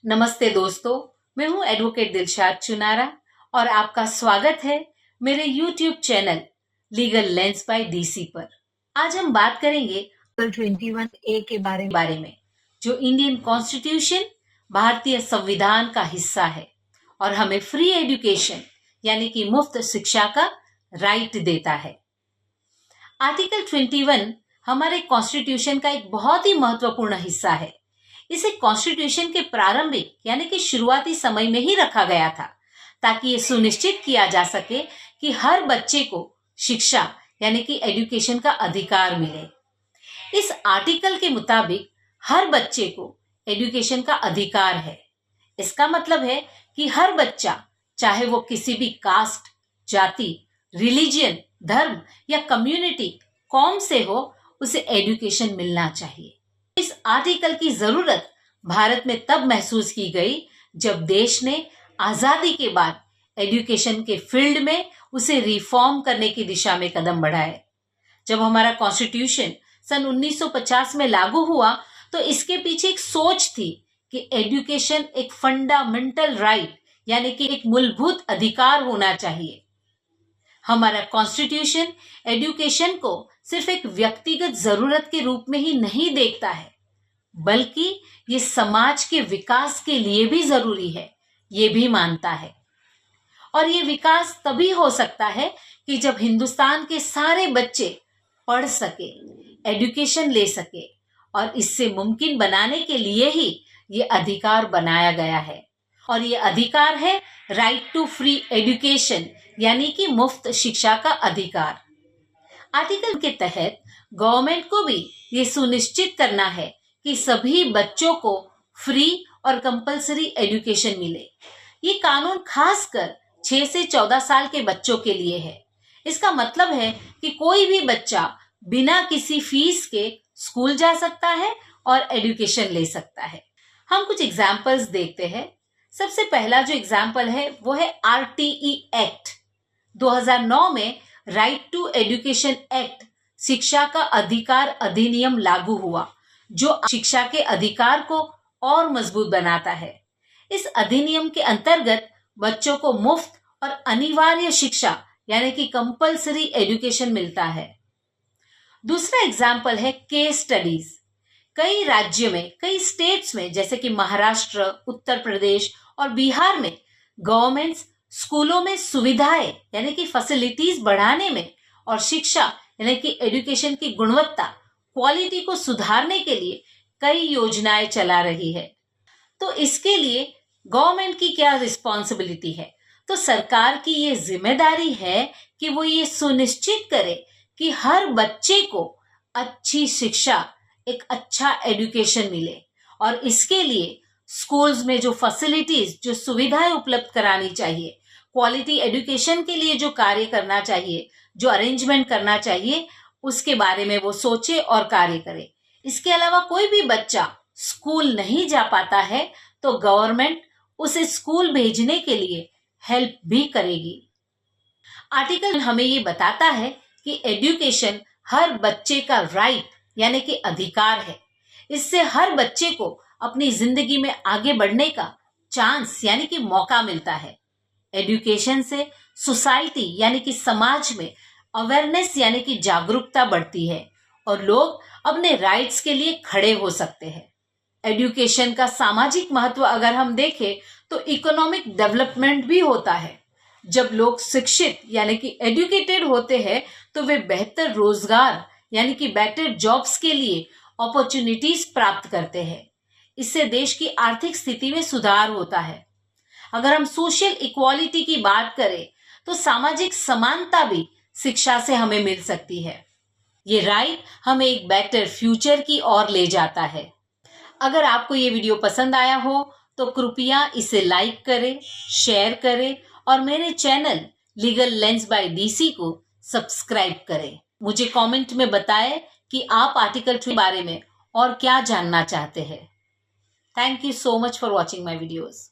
नमस्ते दोस्तों, मैं हूं एडवोकेट दिलशाद चुनारा और आपका स्वागत है मेरे YouTube channel legal lens by DC पर। आज हम बात करेंगे आर्टिकल 21A के बारे में जो इंडियन कॉन्स्टिट्यूशन भारतीय संविधान का हिस्सा है और हमें फ्री एजुकेशन यानी कि मुफ्त शिक्षा का राइट देता है। आर्टिकल 21 हमारे कॉन्स्टिट्यूशन का एक बहुत ही महत्वपूर्ण हिस्सा है। इसे कॉन्स्टिट्यूशन के प्रारंभिक यानी कि शुरुआती समय में ही रखा गया था ताकि ये सुनिश्चित किया जा सके कि हर बच्चे को शिक्षा यानी कि एजुकेशन का अधिकार मिले। इस आर्टिकल के मुताबिक हर बच्चे को एजुकेशन का अधिकार है। इसका मतलब है कि हर बच्चा, चाहे वो किसी भी कास्ट, जाति, रिलीजियन, धर्म या कम्युनिटी, कौम से हो, उसे एजुकेशन मिलना चाहिए। इस आर्टिकल की जरूरत भारत में तब महसूस की गई जब देश ने आजादी के बाद एजुकेशन के फील्ड में उसे रिफॉर्म करने की दिशा में कदम बढ़ाए। जब हमारा कॉन्स्टिट्यूशन सन 1950 में लागू हुआ तो इसके पीछे एक सोच थी कि एजुकेशन एक फंडामेंटल राइट यानी कि एक मूलभूत अधिकार होना चाहिए। हमारा कॉन्स्टिट्यूशन एजुकेशन को सिर्फ एक व्यक्तिगत जरूरत के रूप में ही नहीं देखता है, बल्कि ये समाज के विकास के लिए भी जरूरी है, ये भी मानता है। और ये विकास तभी हो सकता है कि जब हिंदुस्तान के सारे बच्चे पढ़ सके, एजुकेशन ले सके, और इससे मुमकिन बनाने के लिए ही ये अधिकार बनाया गया है। और ये अधिकार है राइट टू फ्री एजुकेशन यानी कि मुफ्त शिक्षा का अधिकार। आर्टिकल के तहत गवर्नमेंट को भी ये सुनिश्चित करना है कि सभी बच्चों को फ्री और कंपलसरी एजुकेशन मिले। ये कानून खासकर 6 से 14 साल के बच्चों के लिए है। इसका मतलब है कि कोई भी बच्चा बिना किसी फीस के स्कूल जा सकता है और एजुकेशन ले सकता है। हम कुछ एग्जाम्पल्स देखते हैं। सबसे पहला जो एग्जाम्पल है वो है RTE एक्ट। 2009 में राइट टू एजुकेशन एक्ट शिक्षा का अधिकार अधिनियम लागू हुआ, जो शिक्षा के अधिकार को और मजबूत बनाता है। इस अधिनियम के अंतर्गत बच्चों को मुफ्त और अनिवार्य शिक्षा यानी कि कंपलसरी एजुकेशन मिलता है। दूसरा एग्जाम्पल है केस स्टडीज। कई राज्यों में, कई स्टेट्स में जैसे कि महाराष्ट्र, उत्तर प्रदेश और बिहार में गवर्नमेंट्स स्कूलों में सुविधाएं यानी कि फैसिलिटीज बढ़ाने में और शिक्षा यानी कि एजुकेशन की गुणवत्ता, क्वालिटी को सुधारने के लिए कई योजनाएं चला रही है। तो इसके लिए गवर्नमेंट की क्या रिस्पॉन्सिबिलिटी है? तो सरकार की ये जिम्मेदारी है कि वो ये सुनिश्चित करे कि हर बच्चे को अच्छी शिक्षा, एक अच्छा एजुकेशन मिले। और इसके लिए स्कूल्स में जो फैसिलिटीज, जो सुविधाएं उपलब्ध करानी चाहिए, क्वालिटी एजुकेशन के लिए जो कार्य करना चाहिए, जो अरेंजमेंट करना चाहिए, उसके बारे में वो सोचे और कार्य करे। इसके अलावा कोई भी बच्चा स्कूल नहीं जा पाता है तो गवर्नमेंट उसे स्कूल भेजने के लिए हेल्प भी करेगी। आर्टिकल हमें ये बताता है कि एजुकेशन हर बच्चे का राइट यानी कि अधिकार है। इससे हर बच्चे को अपनी जिंदगी में आगे बढ़ने का चांस यानी कि मौका मिलता है। एजुकेशन से सोसाइटी यानी कि समाज में अवेयरनेस यानी कि जागरूकता बढ़ती है और लोग अपने राइट्स के लिए खड़े हो सकते हैं। एजुकेशन का सामाजिक महत्व अगर हम देखें तो इकोनॉमिक डेवलपमेंट भी होता है। जब लोग शिक्षित यानी कि एजुकेटेड होते हैं तो वे बेहतर रोजगार यानी कि बेटर जॉब्स के लिए अपॉर्चुनिटीज प्राप्त करते हैं। इससे देश की आर्थिक स्थिति में सुधार होता है। अगर हम सोशल इक्वालिटी की बात करें तो सामाजिक समानता भी शिक्षा से हमें मिल सकती है। ये राइट हमें एक बेटर फ्यूचर की ओर ले जाता है। अगर आपको ये वीडियो पसंद आया हो तो कृपया इसे लाइक करें, शेयर करें और मेरे channel legal lens by DC को सब्सक्राइब करें। मुझे कमेंट में बताएं कि आप आर्टिकल 2 के बारे में और क्या जानना चाहते हैं। Thank you so much for watching my videos.